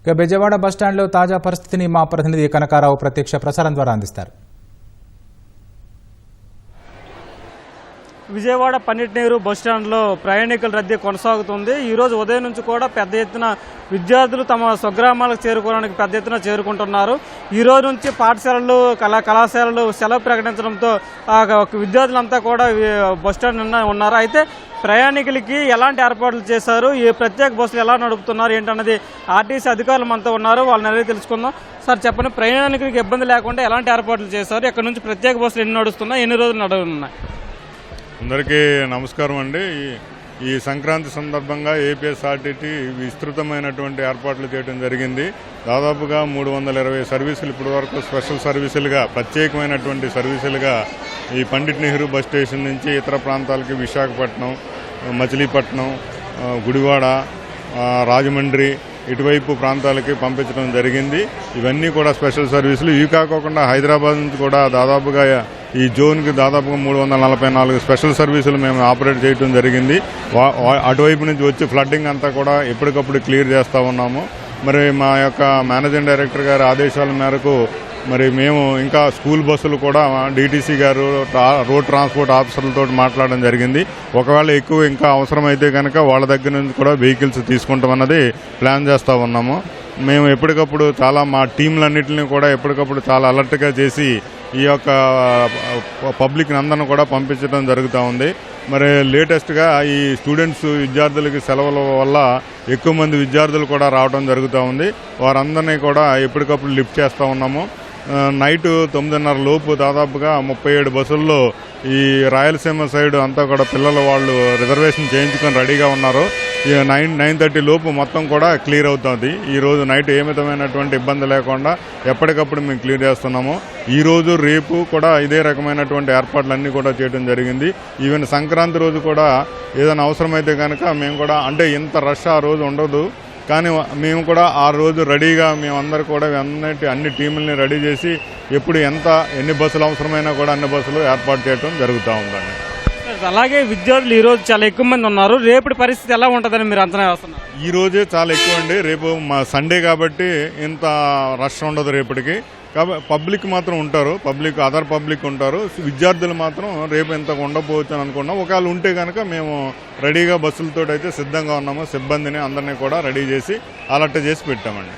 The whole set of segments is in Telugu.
ఇక బెజవాడ బస్టాండ్లో తాజా పరిస్థితిని మా ప్రతినిధి కనకారావు ప్రత్యక్ష ప్రసారం ద్వారా అందిస్తారు. విజయవాడ పండిట్ బస్టాండ్లో ప్రయాణికుల రద్దీ కొనసాగుతుంది. ఈరోజు ఉదయం నుంచి కూడా పెద్ద ఎత్తున విద్యార్థులు తమ స్వగ్రామాలకు చేరుకోవడానికి పెద్ద ఎత్తున చేరుకుంటున్నారు. ఈ రోజు నుంచి పాఠశాలలు కళాశాలలు సెలవు ప్రకటించడంతో విద్యార్థులంతా కూడా బస్టాండ్ ఉన్నారు. అయితే ప్రయాణికులకి ఎలాంటి ఏర్పాట్లు చేశారు, ఈ ప్రత్యేక బస్సులు ఎలా నడుపుతున్నారు ఏంటన్నది ఆర్టీసీ అధికారులు మనతో ఉన్నారు, వాళ్ళని అడిగి తెలుసుకుందాం. సార్ చెప్పండి, ప్రయాణికులకి ఇబ్బంది లేకుండా ఎలాంటి ఏర్పాట్లు చేశారు, ఇక్కడ నుంచి ప్రత్యేక బస్సులు ఎన్ని నడుస్తున్నాయి, ఎన్ని రోజులు నడవనున్నాయి? అందరికీ నమస్కారం అండి. ఈ సంక్రాంతి సందర్భంగా ఏపీఎస్ఆర్టీసీ విస్తృతమైనటువంటి ఏర్పాట్లు చేయడం జరిగింది. దాదాపుగా 320 సర్వీసులు ఇప్పటి వరకు స్పెషల్ సర్వీసులుగా, ప్రత్యేకమైనటువంటి సర్వీసులుగా ఈ పండిట్ నెహ్రూ బస్ స్టేషన్ నుంచి ఇతర ప్రాంతాలకి విశాఖపట్నం, మచిలీపట్నం, గుడివాడ, రాజమండ్రి ఇటువైపు ప్రాంతాలకి పంపించడం జరిగింది. ఇవన్నీ కూడా స్పెషల్ సర్వీసులు. ఇవి కాకుండా హైదరాబాద్ నుంచి కూడా దాదాపుగా ఈ జోన్కి దాదాపుగా 344 స్పెషల్ సర్వీసులు మేము ఆపరేట్ చేయడం జరిగింది. అటువైపు నుంచి వచ్చి ఫ్లడ్డింగ్ అంతా కూడా ఎప్పటికప్పుడు క్లియర్ చేస్తూ ఉన్నాము. మరి మా యొక్క మేనేజింగ్ డైరెక్టర్ గారి ఆదేశాల మేరకు మరి మేము ఇంకా స్కూల్ బస్సులు కూడా డీటీసీ గారు రోడ్ ట్రాన్స్పోర్ట్ ఆఫీసర్లతో మాట్లాడడం జరిగింది. ఒకవేళ ఎక్కువ ఇంకా అవసరమైతే కనుక వాళ్ళ దగ్గర నుంచి కూడా వెహికల్స్ తీసుకుంటామన్నది ప్లాన్ చేస్తూ ఉన్నాము. మేము ఎప్పటికప్పుడు చాలా మా టీంలన్నింటినీ కూడా ఎప్పటికప్పుడు చాలా అలర్ట్గా చేసి ఈ యొక్క పబ్లిక్ అందరిని కూడా పంపించడం జరుగుతూ ఉంది. మరి లేటెస్ట్గా ఈ స్టూడెంట్స్ విద్యార్థులకి సెలవుల వల్ల ఎక్కువ మంది విద్యార్థులు కూడా రావడం జరుగుతూ ఉంది. వారందరినీ కూడా ఎప్పటికప్పుడు లిఫ్ట్ చేస్తూ ఉన్నాము. నైట్ 9:30 లోపు దాదాపుగా 37 బస్సుల్లో ఈ రాయలసీమ సైడ్ అంతా కూడా పిల్లలు వాళ్ళు రిజర్వేషన్ చేయించుకొని రెడీగా ఉన్నారు. 9:30 లోపు మొత్తం కూడా క్లియర్ అవుతుంది. ఈరోజు నైట్ ఏ విధమైనటువంటి ఇబ్బంది లేకుండా ఎప్పటికప్పుడు మేము క్లియర్ చేస్తున్నాము. ఈరోజు రేపు కూడా ఇదే రకమైనటువంటి ఏర్పాట్లన్నీ కూడా చేయడం జరిగింది. ఈవెన్ సంక్రాంతి రోజు కూడా ఏదైనా అవసరమైతే కనుక మేము కూడా, అంటే ఇంత రష్ ఆ రోజు ఉండదు, కానీ మేము కూడా ఆ రోజు రెడీగా మేమందరూ కూడా అన్ని టీముల్ని రెడీ చేసి ఎప్పుడు ఎన్ని బస్సులు అవసరమైనా కూడా అన్ని బస్సులు ఏర్పాటు చేయడం జరుగుతూ ఉందండి. అలాగే విద్యార్థులు ఈ రోజు చాలా ఎక్కువ మంది ఉన్నారు. రేపటి పరిస్థితి ఎలా ఉంటుందని మీరు అంచనా వేస్తున్నారు? ఈ రోజే చాలా ఎక్కువ అండి. రేపు మా సండే కాబట్టి ఇంత రష్ ఉండదు రేపటికి. కాబట్టి పబ్లిక్ మాత్రం ఉంటారు, అదర్ పబ్లిక్ ఉంటారు. విద్యార్థులు మాత్రం రేపు ఇంత ఉండకపోవచ్చు అని అనుకున్నాం. ఒకవేళ ఉంటే కనుక మేము రెడీగా బస్సులతో అయితే సిద్ధంగా ఉన్నాము. సిబ్బందిని అందరినీ కూడా రెడీ చేసి అలర్ట్ చేసి పెట్టామండి.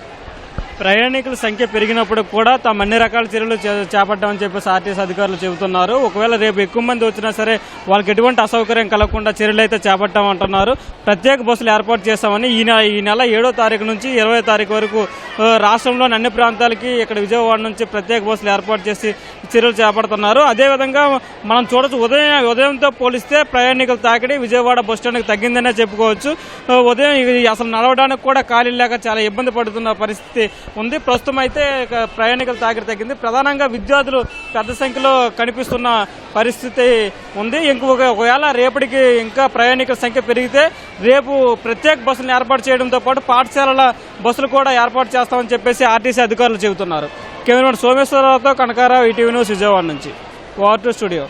ప్రయాణికుల సంఖ్య పెరిగినప్పుడు కూడా తాము అన్ని రకాల చర్యలు చేపట్టామని చెప్పేసి ఆర్టీసీ అధికారులు చెబుతున్నారు. ఒకవేళ రేపు ఎక్కువ మంది వచ్చినా సరే వాళ్ళకి ఎటువంటి అసౌకర్యం కలగకుండా చర్యలు అయితే చేపట్టామంటున్నారు. ప్రత్యేక బస్సులు ఏర్పాటు చేస్తామని ఈ నెల 7వ తారీఖు నుంచి 20వ తారీఖు వరకు రాష్ట్రంలోని అన్ని ప్రాంతాలకి ఇక్కడ విజయవాడ నుంచి ప్రత్యేక బస్సులు ఏర్పాటు చేసి చర్యలు చేపడుతున్నారు. అదేవిధంగా మనం చూడొచ్చు, ఉదయంతో పోలిస్తే ప్రయాణికుల తాకిడి విజయవాడ బస్టాండ్కి తగ్గిందనే చెప్పుకోవచ్చు. ఉదయం అసలు నడవడానికి కూడా ఖాళీ లేక చాలా ఇబ్బంది పడుతున్న పరిస్థితి ఉంది. ప్రస్తుతం అయితే ప్రయాణికుల తాకిడి తగ్గింది. ప్రధానంగా విద్యార్థులు పెద్ద సంఖ్యలో కనిపిస్తున్న పరిస్థితి ఉంది. ఒకవేళ రేపటికి ఇంకా ప్రయాణికుల సంఖ్య పెరిగితే రేపు ప్రత్యేక బస్సులను ఏర్పాటు చేయడంతో పాటు పాఠశాలల బస్సులు కూడా ఏర్పాటు చేస్తామని చెప్పేసి ఆర్టీసీ అధికారులు చెబుతున్నారు. కెమెరామెన్ సోమేశ్వరరావుతో కనకారావు, ఈటీవీ న్యూస్, విజయవాడ నుంచి. Over to studio.